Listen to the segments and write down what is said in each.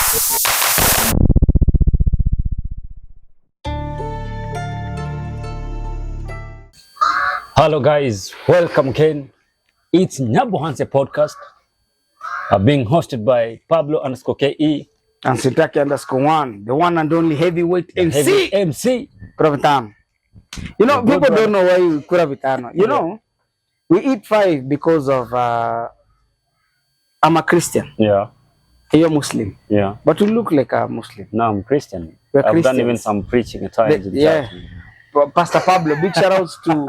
Hello guys, welcome again. It's Nyabohanse podcast, being hosted by Pablo_KE and Sitaki_1, the one and only heavyweight MC. Kuravitano. You know, people don't know why we Kuravitano. You know, we eat 5 because of I'm a Christian. Yeah. You're Muslim. Yeah. But you look like a Muslim. No, I'm Christian. I've done even some preaching at times. Yeah. Pastor Pablo, big shout outs to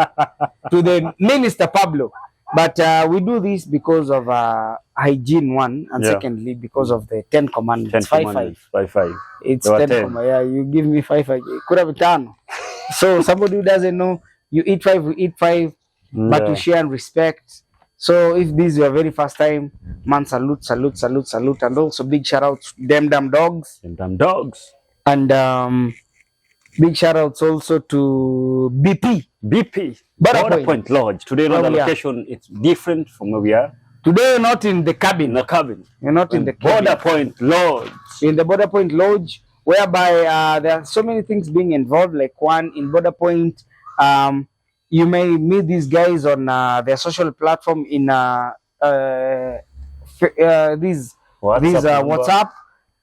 the minister Pablo. But we do this because of hygiene, one, and secondly because of the 10 commandments. 5. It's 10 commandments. Yeah, you give me 5. Could have done. So somebody who doesn't know, you eat 5, we eat 5, but we share and respect. So if this is your very first time, man, salute, and also big shout out to them damn dogs. And big shout outs also to BP. Border Point Lodge. Today, the location it's different from where we are. Today, you're not in the cabin. You're not in the cabin. Border Point Lodge. In the Border Point Lodge, whereby there are so many things being involved. Like one, in Border Point, you may meet these guys on their social platform in WhatsApp.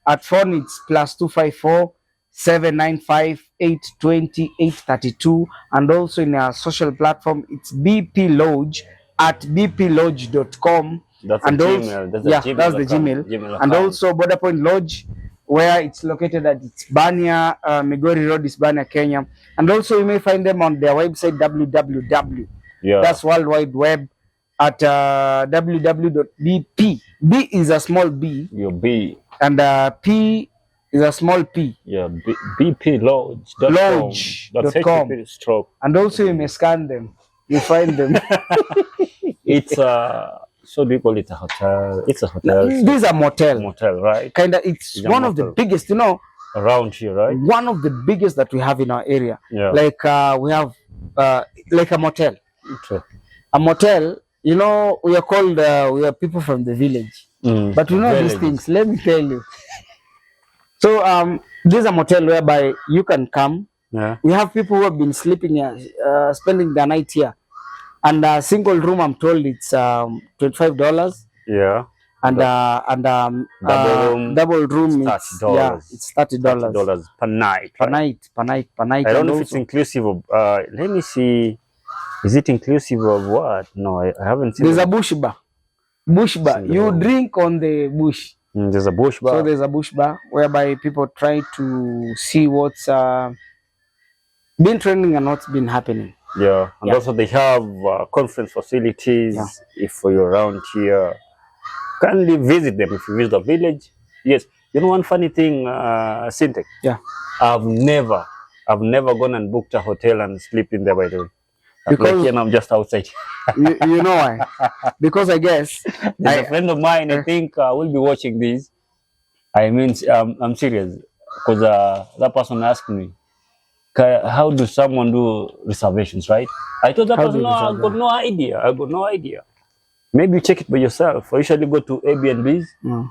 At phone, it's +254 795 820 832, and also in our social platform it's BP Lodge at bplodge.com. That's and the also, Gmail. That's the Gmail. And also Border Point Lodge, where it's located at Bania, Migori Road, Bania, Kenya. And also you may find them on their website www. That's World Wide Web at www.bp. B is a small b. Your B. And P is a small p. Yeah, bplodge.com. And also you may scan them. You find them. It's so do you call it a hotel? It's a hotel. This is a motel. Motel, right? Kinda, it's one of the biggest, you know. Around here, right? One of the biggest that we have in our area. Yeah. Like we have like a motel. Okay. A motel, you know, we are called we are people from the village. But we know these things. Let me tell you. So this is a motel whereby you can come. Yeah. We have people who have been sleeping here, spending the night here. And a single room, I'm told it's $25. Yeah. And double room it's $30. It's $30. $30 per night. Per night. I don't know if it's inclusive of let me see. Is it inclusive of what? No, I haven't seen. There's a bush bar. You drink on the bush. There's a bush bar. So there's a bush bar whereby people try to see what's been trending and what's been happening. Yeah, and also they have conference facilities. If you're around here, kindly visit them. If you visit the village, yes. You know one funny thing, Syntax. Yeah. I've never gone and booked a hotel and sleep in there. By the way, because like, I'm just outside. you know why? Because I guess there's a friend of mine. I think will be watching this. I mean, I'm serious because that person asked me, how do someone do reservations, right? I told that person, no, I got no idea. Maybe you check it by yourself. I usually go to Airbnbs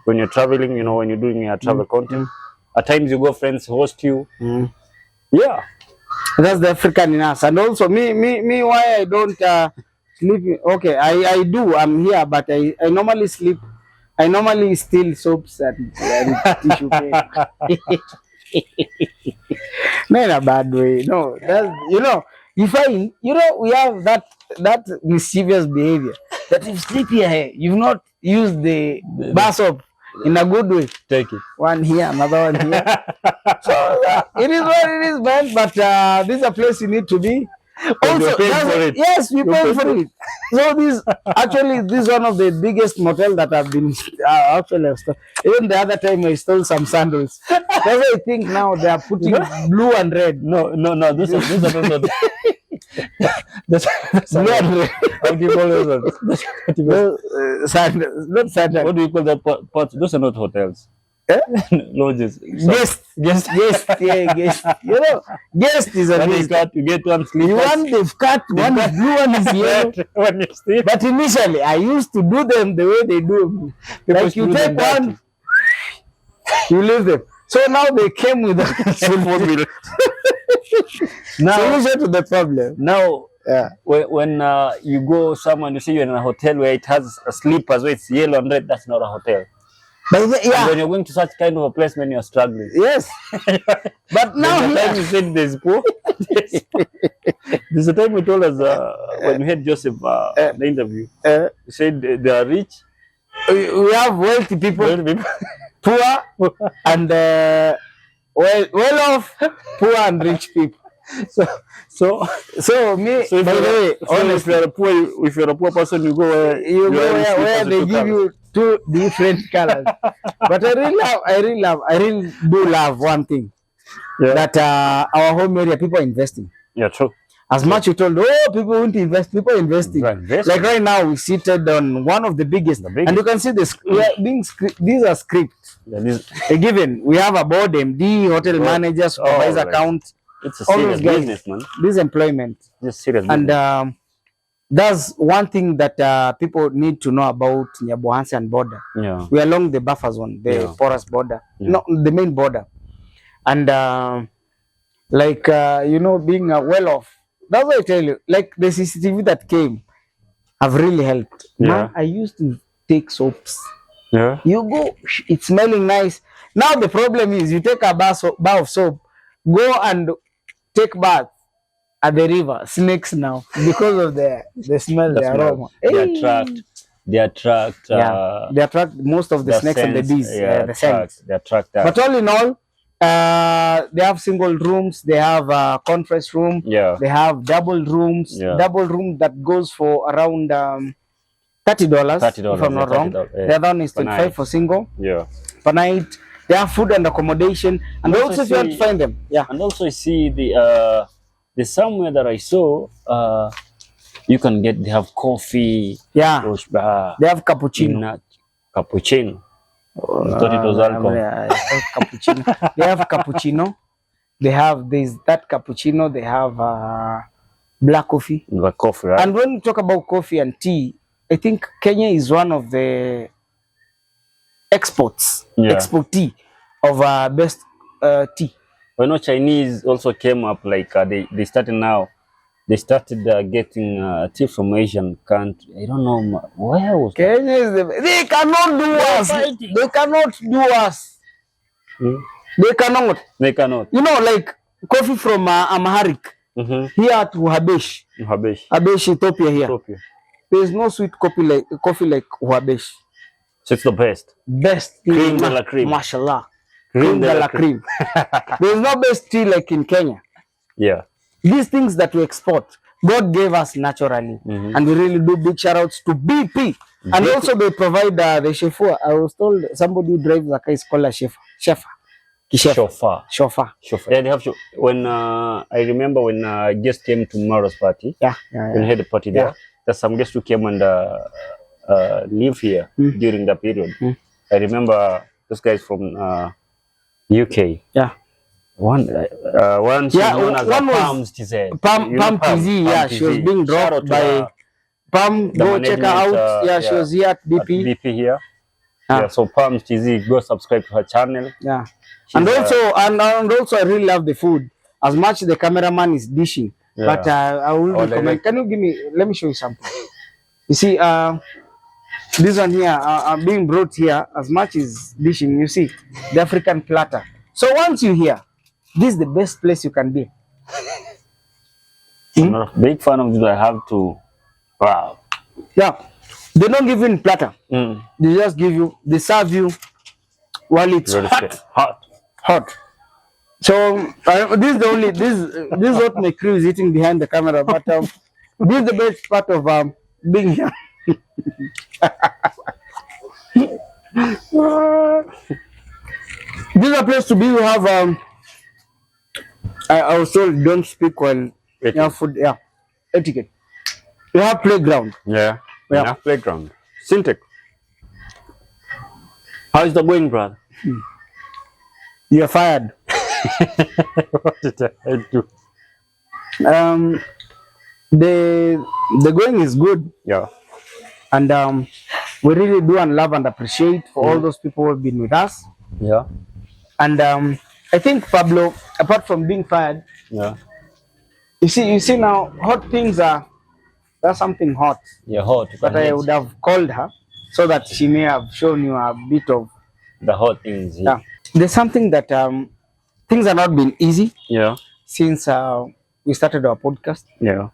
when you're traveling, you know, when you're doing your travel content. At times you go, friends host you. Yeah. That's the African in us. And also me why I don't sleep. Okay, I do. I'm here, but I normally sleep. I normally steal soaps and tissue paper. Not in a bad way. No, that's, you know, you find, you know, we have that mischievous behavior that if you sleep here, you've not used the bar soap in a good way. Take it. One here, another one here. So it is what it is, man. But this is a place you need to be. Also, yes, we pay for it. So this is one of the biggest motel that I've been actually. Even the other time I stole some sandals. That's why I think now they are putting blue and red. No. Those are not. That's blue and red. How do you call those? Sandals, not sandals. What do you call that? Those are not hotels. Lodges. Guest. Yeah, guest. You know, guest is a guest. You get one sleep. You want they've cut, one is blue, one is yellow. One is sleep. But initially, I used to do them the way they do. Like you take one, You leave them. So now they came with a Now, solution to the problem. now Yeah. when you go somewhere and you see you're in a hotel where it has a sleepers where it's yellow and red, that's not a hotel. But And when yeah, you're going to such kind of a place when you're struggling. yes. But now There's a time here, you said there's poor. There's a time you told us when we had Joseph the interview. He said they are rich, we have wealthy people, wealthy people. poor, and well off, poor and rich people. so so So me, so if by the way, you're, so if you're a poor person, you go where you go are where they give you two different colors. But I really do love one thing, that our home area people are investing. Yeah, true. As much you told, oh, people won't invest, people are investing. Like right now, we seated on one of the biggest, and you can see this. We are being these are scripts. Given we have a board, MD, hotel manager, supervisor, account. It's a serious business, man. This employment. It's serious business. And that's one thing that people need to know about Nyabohanse and border. Yeah. We are along the buffer zone, the porous border, not the main border, and you know, being well off. That's why I tell you, like the CCTV that came have really helped. Yeah. Man, I used to take soaps. Yeah. You go, it's smelling nice. Now the problem is you take a bar of soap, go and take bath at the river. Snakes now because of the smell, the aroma. They attract they attract most of the snakes and the bees. The scent. They attract that. But all in all, they have single rooms, they have a conference room, they have double rooms, double room that goes for around $30, if I'm not wrong. The other one is 25 for single. Per night. They have food and accommodation, and also if you have to find them. And also I see the somewhere that I saw you can get, they have coffee. They have cappuccino. Cappuccino. I thought it was alcohol. Cappuccino. They have cappuccino. There's that cappuccino. They have black coffee. Black coffee, right? And when we talk about coffee and tea, I think Kenya is one of the exportee of best tea. I know Chinese also came up, like they started now. They started getting tea from Asian country. I don't know where was Kenya is they cannot do us. They cannot do us. They cannot. You know, like coffee from Amharic here to Habesh, Ethiopia here. There is no sweet coffee like Habesh. So it's the best. Cream de la cream. Mashallah. Cream de la cream. There is no best tea like in Kenya. Yeah. These things that we export, God gave us naturally. And we really do big shout outs to BP. And also they provide the chauffeur. I was told somebody who drives a car is called a chauffeur. Chauffeur. Yeah, they have when I remember when guests came to Mara's party. When we had a party there. There's some guests who came and live here during that period. I remember those guys from UK. One was Palm TZ. She was being dropped by Palm. Go check her out. She was here at BP here. So Palm TZ, go subscribe to her channel. And also I really love the food. As much the cameraman is dishing, but I will recommend. Can you give me? Let me show you something. You see, this one here being brought here. As much as dishing, you see the African platter. So once you hear, this is the best place you can be. I'm not a big fan of this. I have to. Wow. Yeah, they don't give you in platter. They just give you. They serve you while it's hot. So this is the only this is what my crew is eating behind the camera. But this is the best part of being here. This is a place to be. You have I was told don't speak while you have food. Etiquette. You have playground. You have playground. Syntec. How is the going, brother? You're fired. What did I do? The going is good. And we really do and love and appreciate for all those people who have been with us. Yeah. And I think Pablo, apart from being fired, Yeah. you see now, hot things are, that's something hot Yeah. Hot. You that can I hit would have called her so that she may have shown you a bit of, the hot things. yeah. There's something that things have not been easy Yeah. since we started our podcast, Yeah.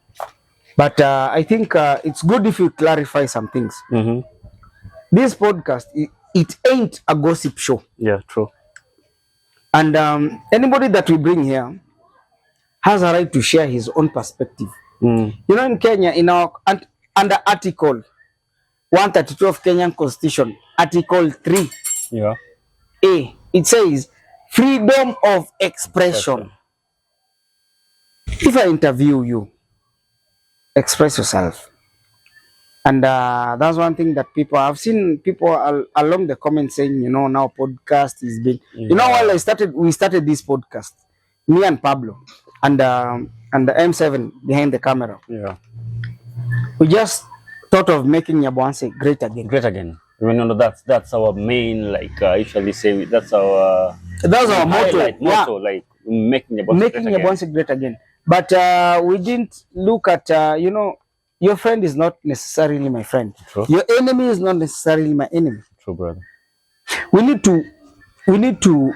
but I think it's good if you clarify some things. Mm-hmm. This podcast, it ain't a gossip show, Yeah. True. and anybody that we bring here has a right to share his own perspective. Mm. You know, in Kenya, in our under Article 132 of Kenyan Constitution, Article 3A, Yeah. it says freedom of expression. If I interview you, express yourself. And that's one thing that people, I've seen people along the comments saying, you know, now podcast is big. You know, while we started this podcast, me and Pablo, and the M7 behind the camera, Yeah. we just thought of making Nyabohanse great again. Great again. You know, that's our main, like, usually say that's our That's our motto. highlight motto, like making Nyabohanse Making great again. Nyabohanse great again. But we didn't look at, you know, your friend is not necessarily my friend. True. Your enemy is not necessarily my enemy. True, brother. We need to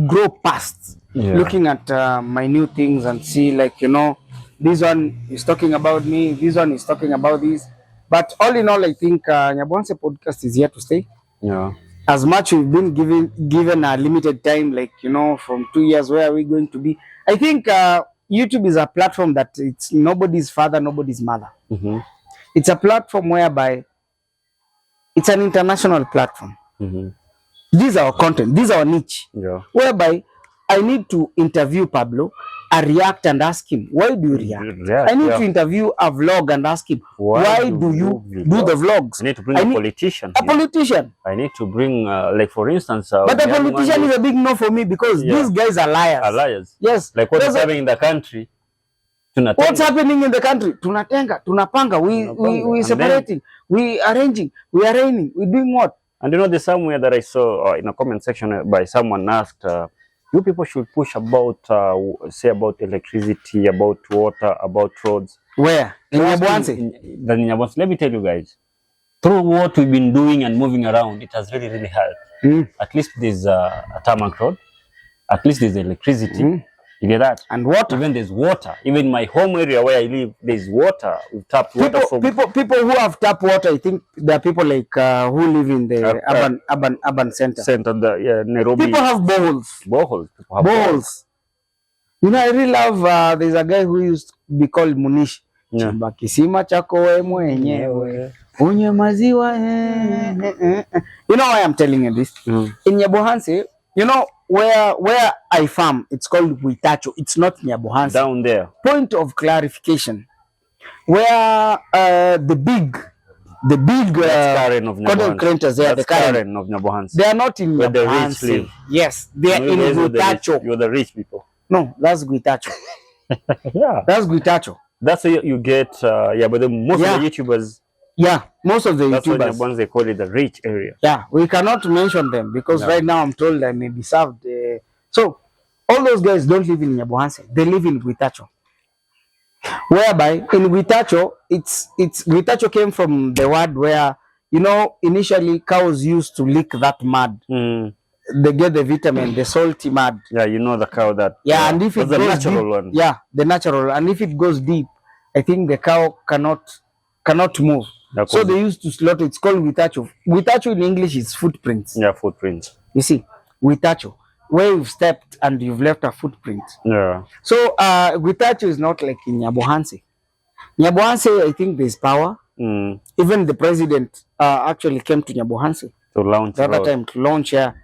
grow past looking at minute things and see, like, you know, this one is talking about me, this one is talking about this. But all in all, I think Nyabohanse podcast is here to stay. Yeah. As much we've been given a limited time, like, you know, from 2 years, where are we going to be? I think YouTube is a platform that it's nobody's father, nobody's mother. Mm-hmm. It's a platform whereby it's an international platform. Mm-hmm. This is our content, this is our niche. Yeah. Whereby I need to interview Pablo, I react and ask him, why do you react? Yeah, I need to interview a vlog and ask him, why do you do the vlogs? I need to bring a politician. A politician. I need to bring, like, for instance, But a politician is a big no for me, because these guys are liars. Are liars. Yes. Like what's happening in the country. What's happening in the country? Tunatenga, tunapanga, we separating, we arranging, we arranging, we doing what? And you know, there's somewhere that I saw in a comment section by someone asked, you people should push about, say about electricity, about water, about roads. Where? In Nyabohanse? In Nyabohanse. Let me tell you guys, through what we've been doing and moving around, it has really, really helped. At least there's a tarmac road. At least there's electricity. You get that? And water. Even there's water. Even my home area where I live, there's water. We tap water from people who have tap water. I think there are people like who live in the urban center. Nairobi. People have boreholes. Boreholes. Boreholes. You know, I really love. There's a guy who used to be called Munish. Yeah. Chimba kisima chako we mwenyewe unye maziwa. You know why I'm telling you this? In Nyabohanse, you know where I farm, it's called Guitacho. It's not Nyabohanse. Down there. Point of clarification. Where the big cotton cranters there, the Karen of Nyabohanse. They are not in where the rich Nyabohanse. live. Yes, they are in Guitacho. You're the rich people. No, that's Guitacho. Yeah. That's Guitacho. That's how you get, but most of the YouTubers. Yeah, most of the that's YouTubers. That's why they call it the rich area. Yeah, we cannot mention them because right now I'm told I may be served. So all those guys don't live in Nyabohanse. They live in Guitacho. Whereby in Guitacho, it's Guitacho came from the word where, you know, initially cows used to lick that mud. They get the vitamin, the salty mud. Yeah, you know the cow that. Yeah, and if it the goes natural deep, one. yeah, the natural, and if it goes deep, I think the cow cannot move. So they used to slaughter. It's called Guitacho. Guitacho in English is footprints. Yeah, footprints. You see, Guitacho, where you've stepped and you've left a footprint. Yeah. So Guitacho is not like in Nyabohanse. Nyabohanse, I think there's power. Even the president actually came to Nyabohanse to launch the other time to launch a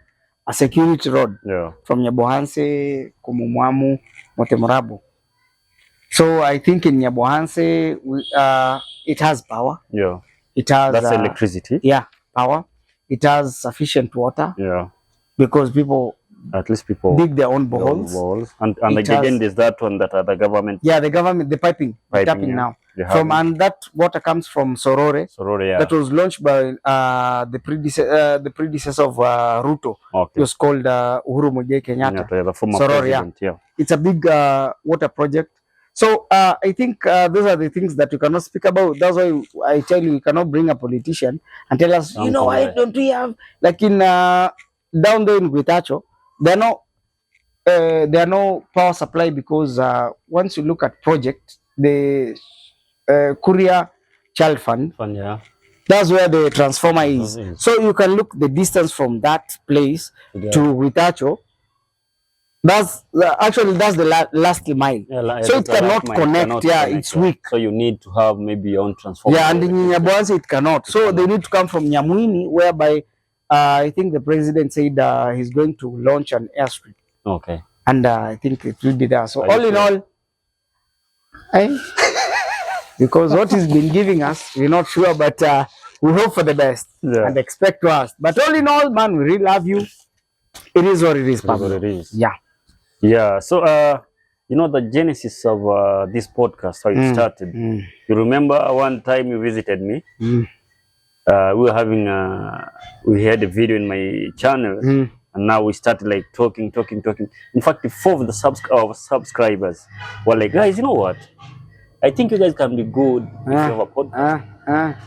security road from Nyabohanse, Kumumwamu, Motemorabo. So I think in Nyabohanse, it has power. Yeah. It has electricity. Yeah, power. It has sufficient water. Yeah. Because people At least people dig their own their own boreholes. walls. And It again, has- there's that one that the government Yeah, the government, the piping, the tapping yeah, now. they From have and that water comes from Sorore. Sorority, yeah. That was launched by the predecessor of Ruto. It Okay. was called Uhuru Muigai Kenyatta. Yeah, the former Sorority, yeah. president, yeah. It's a big water project. So I think those are the things that you cannot speak about. That's why I tell you, you cannot bring a politician and tell us, you know, why don't we have, like in down there in Guitacho, there are no power supply because once you look at project, the Korea Child Fund, Yeah. that's where the transformer is. That is. So you can look the distance from that place Yeah. to Guitacho. That's actually that's the last mile. Yeah, So it that's the last cannot mile. connect. Cannot Yeah, connect, it's yeah. weak. So you need to have maybe your own transformer. Yeah, and in Nyabohanse it cannot. So they need to come from Nyamwini, whereby I think the president said he's going to launch an airstrip, Okay. and I think it will be there. So Are all you in sure? all, because what he's been giving us, we're not sure, but we hope for the best Yeah. and expect to us. But all in all, man, we really love you. It is what it is, That's what Pablo. it is. Yeah. Yeah. So you know the genesis of this podcast, how it started. Mm. You remember one time you visited me? Mm. We were having we had a video in my channel, Mm. and now we started like talking. In fact, 4 of the subscribers were like, guys, you know what? I think you guys can be good if you have a podcast.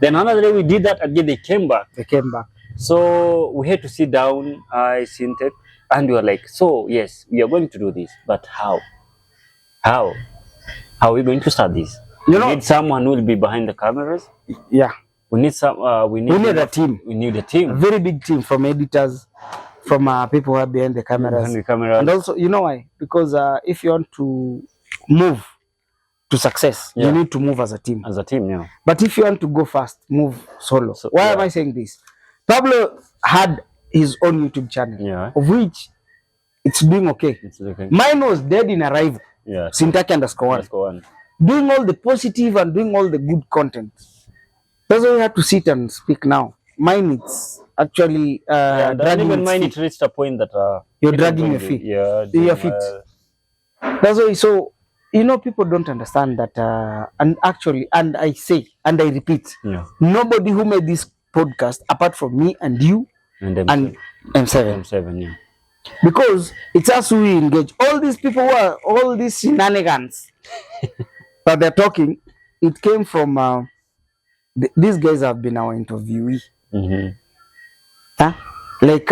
Then another day we did that again. They came back. They came back. So we had to sit down, I Syntet, and we were like, so yes, we are going to do this, but how? How are we going to start this? You We know, need someone who will be behind the cameras. yeah, We need some. We need a team, We need a a team very big team from editors, from people who are behind the cameras. behind the cameras. And also, you know why? Because if you want to move to success, Yeah. you need to move as a team. As a team, yeah. But if you want to go fast, move solo. So, Why yeah. am I saying this? Pablo had his own YouTube channel, Yeah. of which it's doing okay. It's okay. Mine was dead in arrival. Yeah. Syntaki_1. Let's go on. Doing all the positive and doing all the good content. That's why we have to sit and speak now. Mine it's actually Yeah, and dragging even its mine, feet. it reached a point that You're it dragging was your going feet. to- Yeah. Your doing feet. well. That's why. So you know, people don't understand that. And actually, and I say, and I repeat, Yeah. nobody who made this podcast apart from me and you And then and M7, M7, yeah. because it's us who we engage. All these people who are all these shenanigans that they're talking, it came from these guys have been our interviewee. Mm-hmm. Huh? Like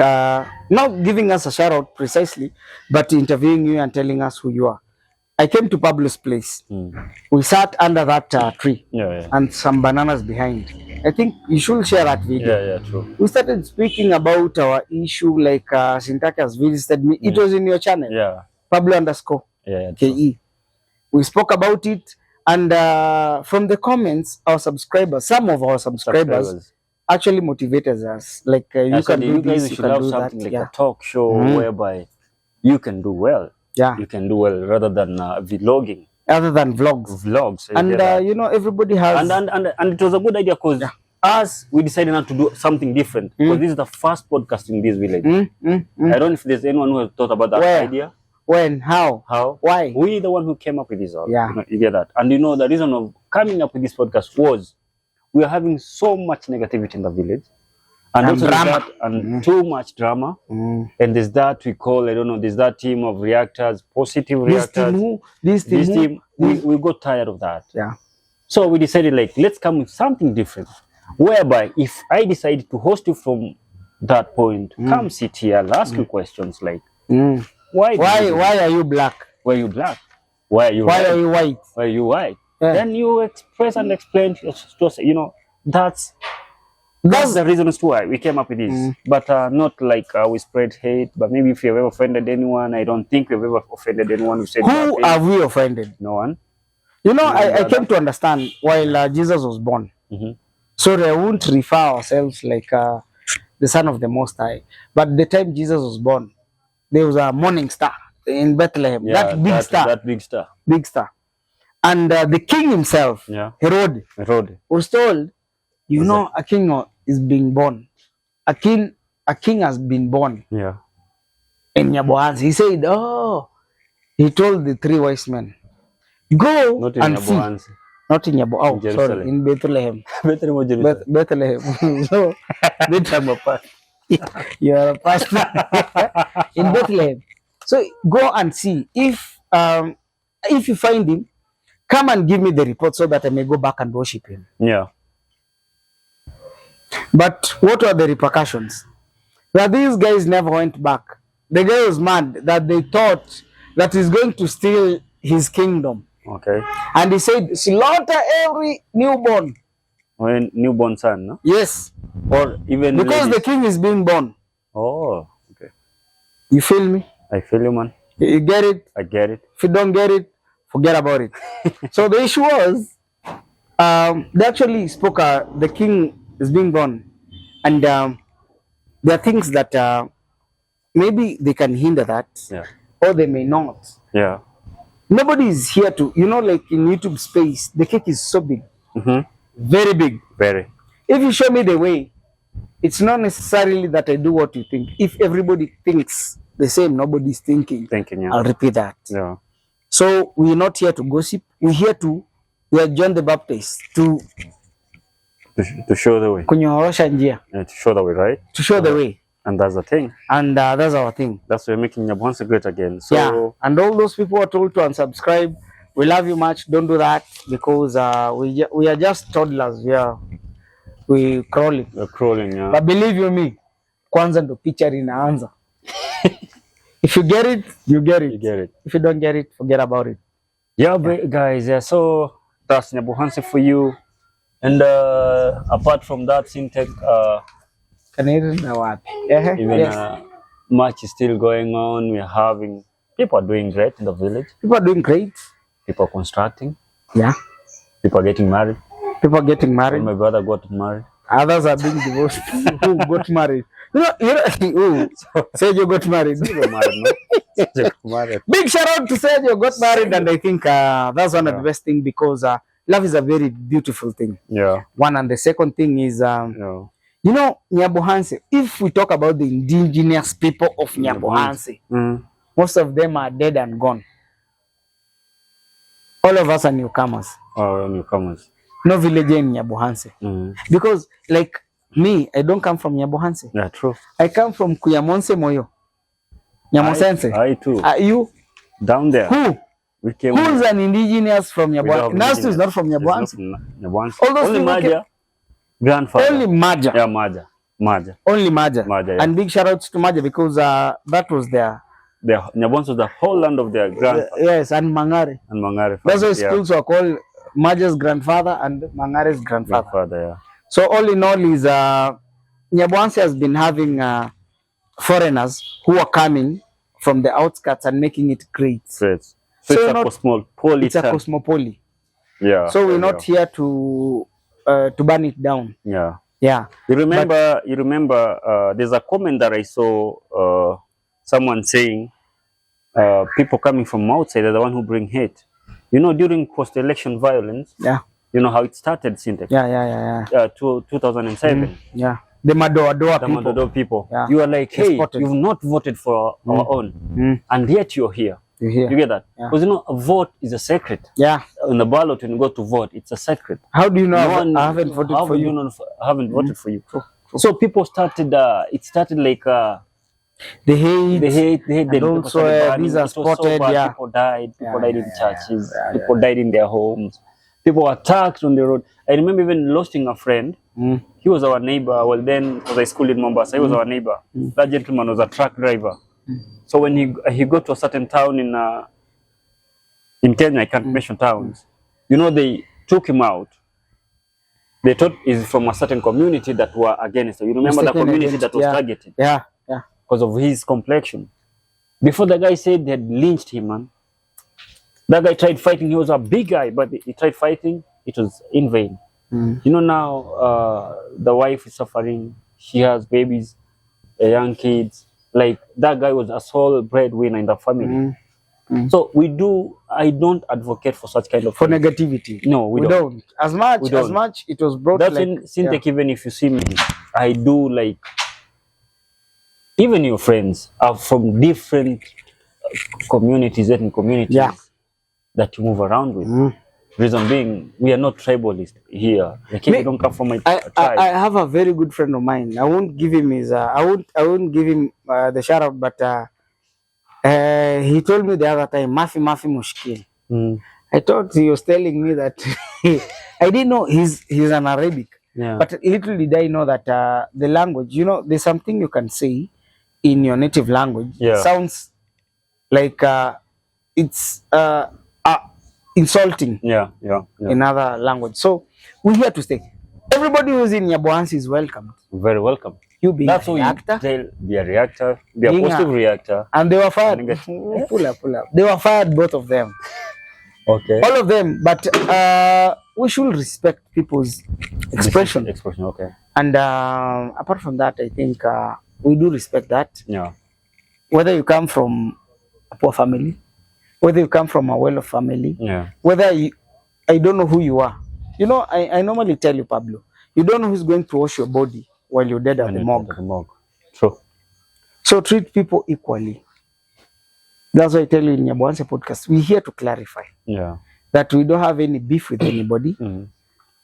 not giving us a shout out precisely, but interviewing you and telling us who you are. I came to Pablo's place. We sat under that tree Yeah. and some bananas behind. I think you should share that video. Yeah. True. We started speaking about our issue, like Syntaki has visited me. It was in your channel, Yeah. Pablo_KE. True. We spoke about it, and from the comments, our subscribers, some of our subscribers actually motivated us. Like you can do you guys this, you should can have do something that. like Yeah. a talk show whereby you can do well. Yeah. You can do well rather than vlogging. Other than vlogs. Vlogs. And you know, everybody has. And it was a good idea because us, we decided not to do something different because this is the first podcast in this village. I don't know if there's anyone who has thought about that Where? idea. When? How? Why? We the one who came up with this. Yeah. You get that? And you know, the reason of coming up with this podcast was we are having so much negativity in the village. And also drama. that, and too much drama. And there's that we call, I don't know, there's that team of reactors, positive reactors. This team, we got tired of that. Yeah. So we decided, like, let's come with something different. Whereby, if I decide to host you from that point, come sit here, I'll ask you questions like, why are you black? Why are you black? Why are you Why white? are you white? Why are you white? Yeah. Then you express and explain to us, you know, that's the reasons why we came up with this. But not like we spread hate, but maybe if you've ever offended anyone, I don't think we've ever offended anyone who said Who bad are things. we offended? No one. You know, I came to understand while Jesus was born. Sorry, I won't refer ourselves like the son of the Most High. But the time Jesus was born, there was a morning star in Bethlehem. Yeah, that big star. That big star. Big star. And the king himself, Herod, was told, you know, a king is being born. A king has been born. Yeah. in Nyabohanse. He said, oh, he told the three wise men, go Not in and see. Nyabohanse. Not in Nyabo. Oh, In sorry, Jerusalem. in Bethlehem. Better more Jerusalem. Bethlehem. So, I'm a pastor. you are a pastor in Bethlehem. So go and see. If you find him, come and give me the report so that I may go back and worship him. Yeah. But what were the repercussions? That these guys never went back. The guy was mad that they thought that he's going to steal his kingdom. Okay. And he said, slaughter every newborn. When newborn son, no? Yes. Or even Because ladies. the king is being born. Oh, okay. You feel me? I feel you, man. You get it? I get it. If you don't get it, forget about it. So the issue was, they actually spoke, the king is being born. And there are things that maybe they can hinder that, Yeah. or they may not. Yeah. Nobody is here to, like in YouTube space, the cake is so big, very big. Very. If you show me the way, it's not necessarily that I do what you think. If everybody thinks the same, nobody's thinking. Thinking, yeah. I'll repeat that. Yeah. So we're not here to gossip. We are John the Baptist to To show the way. kunyoosha njia, Yeah, to show the way, right? to show the way. And that's the thing. And that's our thing. That's why we're making Nyabohanse great again. So, Yeah. And all those people are told to unsubscribe. We love you much. Don't do that because we are just toddlers. We crawling. we're crawling, yeah. But believe you me, kwanza ndo picture inaanza. If you get it, you get it. You get it. If you don't get it, forget about it. Yeah, but guys, yeah, so that's Nyabohanse for you. And apart from that, Syntech, Kanina wapi? even Yes. match is still going on. We're having people are doing great in the village. People are doing great. People are constructing. Yeah. People are getting married. People are getting married. My brother got married. Others are being divorced. Who got married? Sergio got married. Got married, no? Got married. Big shout out to Sergio got married, and I think that's one of the best things because love is a very beautiful thing. Yeah. One, and the second thing is Yeah. you know, Nyabohanse, if we talk about the indigenous people of Nyabohanse, most of them are dead and gone. All of us are newcomers. Oh, newcomers. No villager in Nyabohanse. Because, like me, I don't come from Nyabohanse. Yeah, true. I come from Kuyamonse Moyo. Nyamosense. I too. You? Down there. Who? We came. Who's an indigenous from Nyabohanse? Nastu is not from Nyabohanse. Nyabohanse. All those Only people Maja. Grandfather. Only Maja. Yeah, Maja. Maja. Only Maja. Maja, yeah. And big shout outs to Maja because that was their... Nyabohanse was the whole land of their grandfather. Yes, and Mangare. And Mangare. That's why schools were called Maja's grandfather and Mangare's grandfather. Yeah. So all in all is Nyabohanse has been having foreigners who are coming from the outskirts and making it great. Great. So So it's a not- cosmopolitan. It's a cosmopoly. Yeah. So we're not here to burn it down. Yeah. Yeah. You remember? There's a comment that I saw. Someone saying, people coming from outside are the one who bring hate. You know, during post-election violence. Yeah. You know how it started, Syntech. Yeah. 2007. Yeah. The Madoa The people. Madodo people. Yeah. You are like, hey, Spotted. you've not voted for our own, and yet you're here. You hear? You get that? Yeah. Because you know, a vote is a secret. Yeah. In the ballot, when you go to vote, it's a secret. How do you know No I haven't voted how for do you? know I haven't voted for you. So people started. It started like The hate. the hate. And Then people also, started burning. these are It was so spotted, bad. yeah. People died. People died in churches. yeah, People died in their homes. People were attacked on the road. I remember even losing a friend. He was our neighbor. Well, then, because I schooled in Mombasa, he was our neighbor. That gentleman was a truck driver. So when he got to a certain town in Kenya, I can't mention towns. You know, they took him out. They thought he's from a certain community that were against him. You remember the Mistaken community against, that was yeah. targeted Yeah. because of his complexion. Before the guy said they had lynched him, man. That guy tried fighting. He was a big guy, but he tried fighting. It was in vain. You know, now the wife is suffering. She has babies, young kids. Like, that guy was a sole breadwinner in the family. So I don't advocate for such kind of For things. negativity. No, we don't. As much We don't. as much it was brought That's like in Syntech, even if you see me, I do like even your friends are from different communities, ethnic communities Yeah. that you move around with. Reason being, we are not tribalist here. Like if you don't come from a tribe. I have a very good friend of mine. I won't give him his. I won't give him the shout out, but he told me the other time, Mafi Mushkil. Mm. I thought he was telling me that I didn't know he's an Arabic. Yeah. But little did I know that the language, you know, there's something you can say in your native language. Yeah. Sounds like it's insulting Yeah. in other language. So we're here to stay. Everybody who's in Nyabohanse is welcome. Very welcome. You being That's a why you reactor. tell be a reactor, be a Being positive reactor. And they were fired. Negative. Pull up. They were fired, both of them. Okay. All of them. But we should respect people's expression. Expression, okay. And apart from that, I think we do respect that. Yeah. Whether you come from a poor family, whether you come from a well-off family, Yeah. whether you, I don't know who you are. You know, I normally tell you, Pablo, you don't know who's going to wash your body while you're dead at the morgue. True. So treat people equally. That's why I tell you in Nyabohanse podcast, we're here to clarify Yeah. that we don't have any beef with anybody. Mm.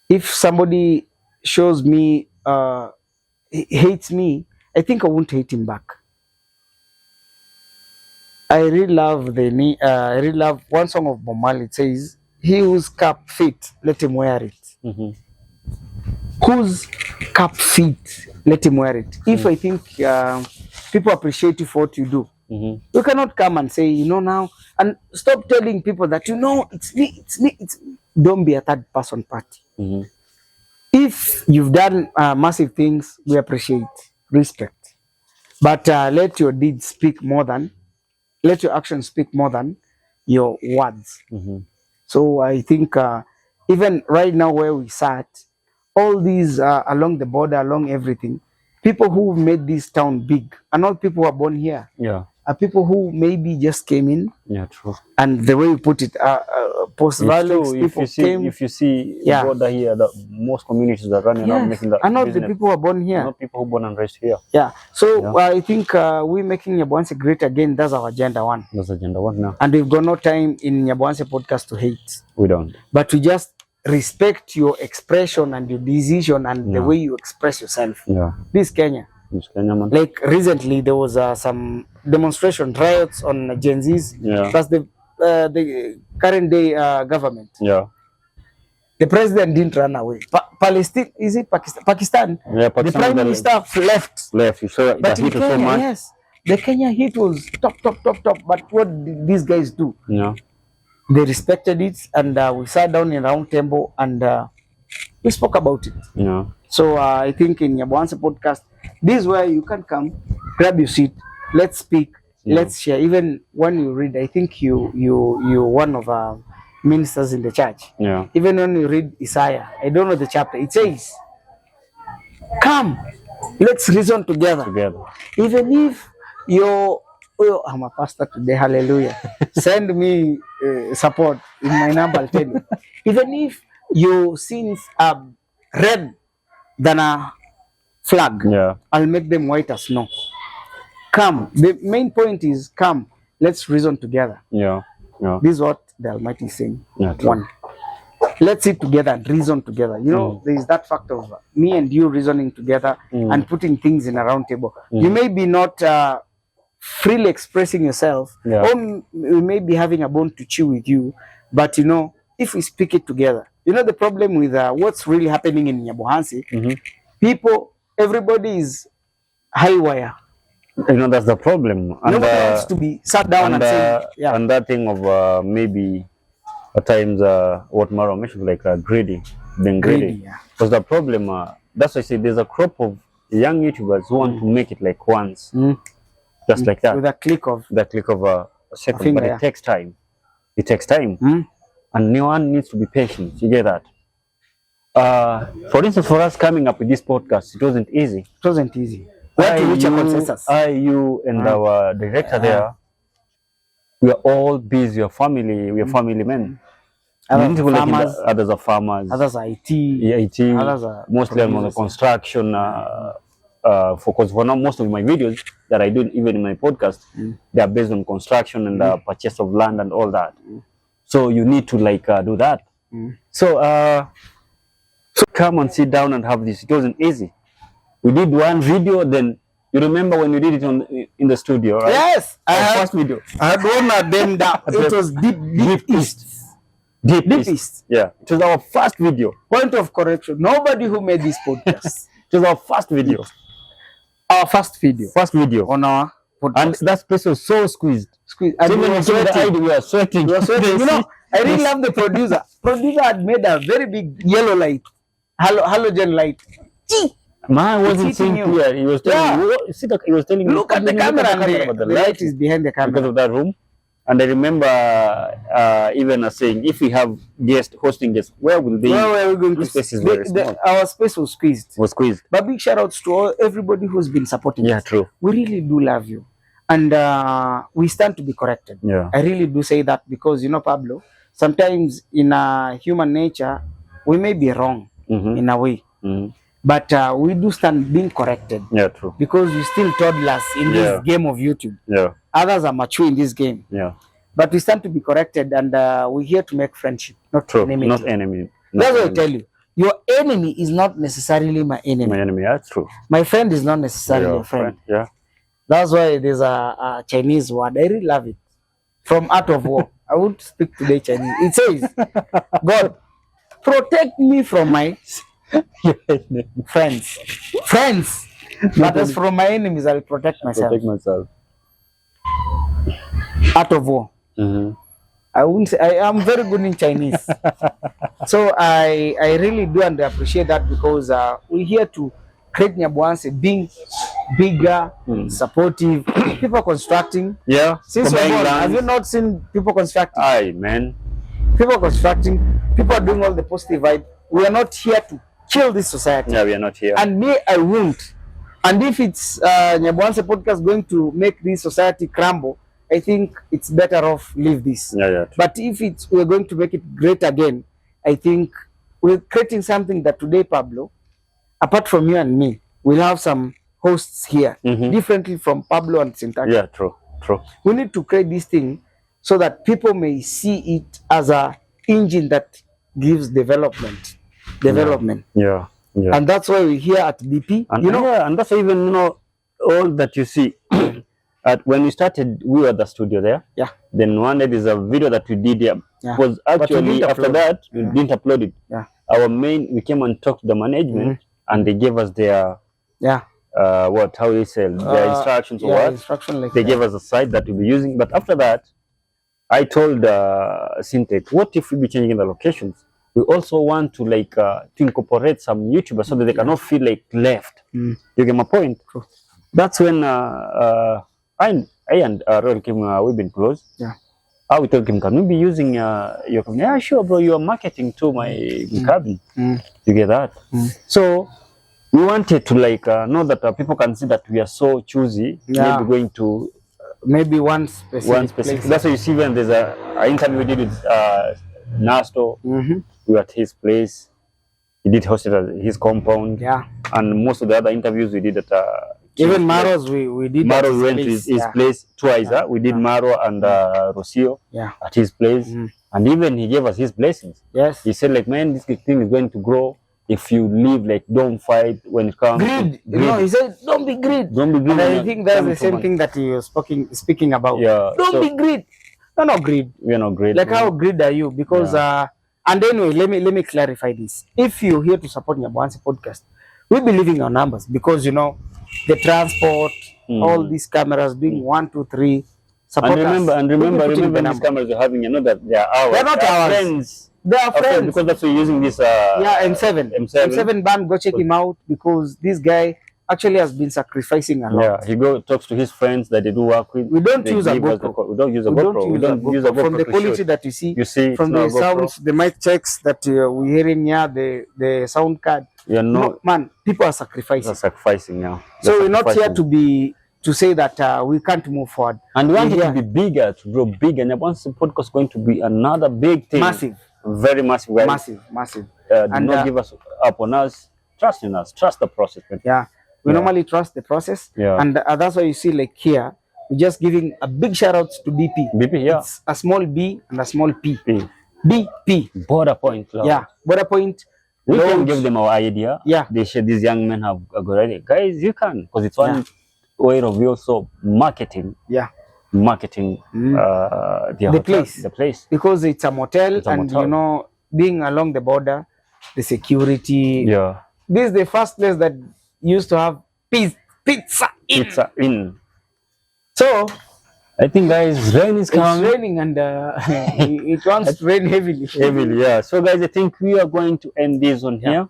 If somebody shows me, hates me, I think I won't hate him back. I really love I really love one song of Bob Marley. It says, "He whose cap fit, let him wear it." Mm-hmm. Whose cap fit, let him wear it. If I think people appreciate you for what you do, you cannot come and say, you know, now, and stop telling people that, you know, it's me. Don't be a third person party. If you've done massive things, we appreciate, respect, but let your deeds speak more than, let your actions speak more than your words. So I think even right now where we sat, all these along the border, along everything, people who made this town big are not people who are born here. Yeah. Are people who maybe just came in. Yeah, true. And the way you put it, post-violence, people came. If you see the border here, most communities are running around making that. Are not the people who are born here. Not people who born and raised here. Yeah. So I think we making Nyabohanse great again. That's our agenda one. That's agenda one now. And we've got no time in Nyabohanse podcast to hate. We don't. But we just respect your expression and your decision and the way you express yourself. Yeah. This Kenya. This Kenya, man. Like recently there was some demonstration riots on Gen Z's. Yeah. Plus the current day government. Yeah. The president didn't run away. Palestine, is it Pakistan? Pakistan. Yeah, Pakistan. The prime minister left. Left. You saw But the heat in was so Kenya, much. yes, the Kenya heat was top. But what did these guys do? Yeah. They respected it, and we sat down in round table and we spoke about it. Yeah. So I think in Nyabohanse podcast, this is where you can come, grab your seat, let's speak, let's share. Even when you read, I think you one of our ministers in the church. Yeah. Even when you read Isaiah, I don't know the chapter, it says, "Come, let's reason together." Even if I'm a pastor today, hallelujah. Send me support in my number, I'll tell you. Even if your sins are red than a flag, I'll make them white as snow. Come. The main point is come. Let's reason together. Yeah. This is what the Almighty is saying. Yeah, one. Let's sit together and reason together. You know, there is that fact of me and you reasoning together and putting things in a round table. You may be not freely expressing yourself, or we may be having a bone to chew with you, but you know, if we speak it together, you know, the problem with what's really happening in Nyabohanse, people, everybody is high wire. You know, that's the problem. And nobody wants to be sat down and say, and that thing of maybe at times what Maro mentioned, like being greedy. Because the problem, that's why I say there's a crop of young YouTubers who want to make it like once. Just like that. With a click of a second, but it takes time. It takes time. And no one needs to be patient. You get that? For instance, for us coming up with this podcast, it wasn't easy. It wasn't easy. We had to reach a consensus. You and our director there, we are all busy. We are family men. Others are farmers. Others are IT. Others are mostly on the construction. Because for now, most of my videos, that I do even in my podcast, they are based on construction and purchase of land and all that. So you need to like do that. So come and sit down and have this. It wasn't easy. We did one video, then you remember when we did it in the studio, right? Yes, First video. I had one of them that it was deep east. Deep Deep East. East. Yeah, it was our first video. Point of correction. Nobody who made this podcast. It was our first video. Our first video First video. on our And podcast. that space was so squeezed. Squeeze. So And we when were we came the sweating. idea, we were sweating. We were sweating. You know, I really love the producer. Producer had made a very big yellow light, halogen light. Gee, Man wasn't It's seeing hitting you. clear. He was telling me, see that he was telling me, look at the camera, and but the light is behind the because camera. of that room. And I remember even saying, if we have hosting guests, where will they? Where were we going to? This space is very small. Our space was squeezed. Was squeezed. But big shout outs to everybody who's been supporting Yeah, us. true. We really do love you. And we stand to be corrected. Yeah. I really do say that because, you know, Pablo, sometimes in human nature, we may be wrong in a way. But we do stand being corrected Yeah, true. because we still toddlers in this game of YouTube. Yeah. Others are mature in this game. Yeah. But we stand to be corrected, and we're here to make friendship, not True. enemy. Not enemy. That's what I tell you. Your enemy is not necessarily my enemy. My enemy. That's true. My friend is not necessarily a friend. Yeah. That's why there's a Chinese word. I really love it. From Art of War. I would speak today Chinese. It says, God, protect me from my friends. Friends. But as from my enemies, I'll protect myself. Protect myself. Art of War. I wouldn't say I am very good in Chinese. So I really do and appreciate that because we're here to create Nyabohanse being bigger, supportive, people constructing. Yeah. Since we're born, have you not seen people constructing? Aye, man. People constructing, people are doing all the positive vibe. We are not here to kill this society. Yeah, we are not here. And me, I won't. And if it's Nyabohanse podcast going to make this society crumble, I think it's better off leave this. Yeah, yeah. But if we're going to make it great again, I think we're creating something that today, Pablo, apart from you and me, we'll have some hosts here, differently from Pablo and Syntax. Yeah, true. True. We need to create this thing so that people may see it as a engine that gives development. Yeah. Yeah. And that's why we're here at BP. And, you know, yeah, and that's even, you know, all that you see. When we started, we were at the studio there. Yeah. Then one day there's a video that we did here. Yeah. Was But we actually didn't after upload that we didn't upload it. Yeah. We came and talked to the management and they gave us their yeah. how they say their instructions or what. Instruction like They that. gave us a site that we'll be using. But after that, I told Syntax, what if we be changing the locations? We also want to like to incorporate some YouTubers so that they cannot feel like left. You get my point? True. That's when I and Royal Kim we've been close. Yeah. We told him, can we be using your company? Yeah, sure, bro. You are marketing to my cabin. You get that? So we wanted to like know that people can see that we are so choosy. Yeah. Maybe going to Maybe one specific place. That's why you see when there's a interview we did with Nasto. We were at his place. He did host it at his compound. Yeah. And most of the other interviews we did at Even Maro's, we did. Maro went to his place twice. Yeah. We did Maro and Rocio Yeah. at his place. And even he gave us his blessings. Yes. He said, like, man, this thing is going to grow. If you live, like, don't fight when it comes Greed. to You know, he said, don't be greed. Don't be greedy. And I when think it that's comes the to same money. thing that he was speaking about. Yeah. Don't So be greed. No, no greed. we are not great. Like how greed are you? Because and anyway, let me clarify this. If you're here to support Nyabohanse podcast, we'll be leaving our numbers because you know the transport, all these cameras doing 1, 2, 3. Support And us. remember, We'll be putting the these number. cameras you're having, you know that they are ours. They're not They are ours. friends. They are friends. Because that's why you're using this. Yeah, M7. M7. M7 band, go check him out because this guy actually has been sacrificing a lot. Yeah, he talks to his friends that they do work with. We don't They use a give us GoPro. we don't use a We GoPro. We don't use a GoPro from the to quality shoot. that you see, You see, from it's the not a GoPro. sounds, the mic checks that we're hearing here, the sound card. We are No, not man, people are sacrificing. sacrificing now. So we're not here to say that we can't move forward. And we want it We're to be bigger, to grow bigger. And once the podcast is going to be another big thing. Massive. Very massive, guys. Massive. Do And, not give us up on us. Trust in us. Trust the process. Man. Yeah. We Yeah. normally trust the process. Yeah. And that's why you see like here, we're just giving a big shout out to BP. BP, yeah. It's a small B and a small P. P. BP. Border point. Lodge. Yeah. Border Point. We can Lodge. give them our idea. Yeah. They should, these young men have a good idea. Guys, you can, because it's one Yeah. way of also marketing Yeah. the hotel, place. the place. Because it's a motel, It's a and motel. you know, being along the border, the security. Yeah. This is the first place that used to have pizza in. Pizza in. So I think, guys, rain is it's coming. raining, and it wants to rain heavily. Heavily, yeah. So, guys, I think we are going to end this on here.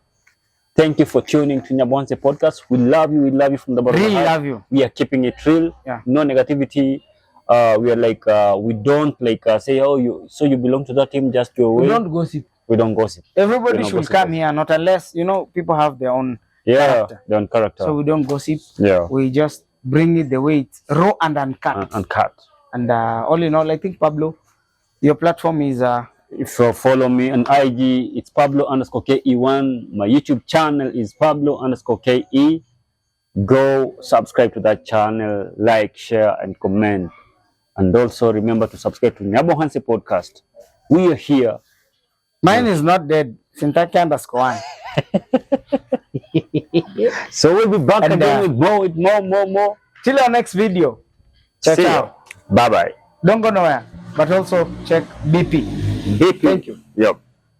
Thank you for tuning to Nyabohanse podcast. We love you. We love you from the bottom Really of our heart. love you. We are keeping it real. Yeah. No negativity. We are like we don't like say, oh, you belong to that team, just go away. We don't gossip. We don't gossip. Everybody We don't should gossip. come here, not unless, you know, people have their own character. Their own character. So we don't gossip. Yeah. We just bring it the way it's raw and uncut. And cut. And all in all, I think, Pablo, your platform is If you follow me on IG, it's Pablo_KE1. My YouTube channel is Pablo_KE. Go subscribe to that channel, like, share, and comment. And also remember to subscribe to Nyabohanse podcast. We are here. mine is not dead. Sintaki_1. So we'll be back And, again with more. Till our next video. Ciao, See ciao. ya. Bye-bye. Don't go nowhere. But also check BP. BP. Thank you. Yep.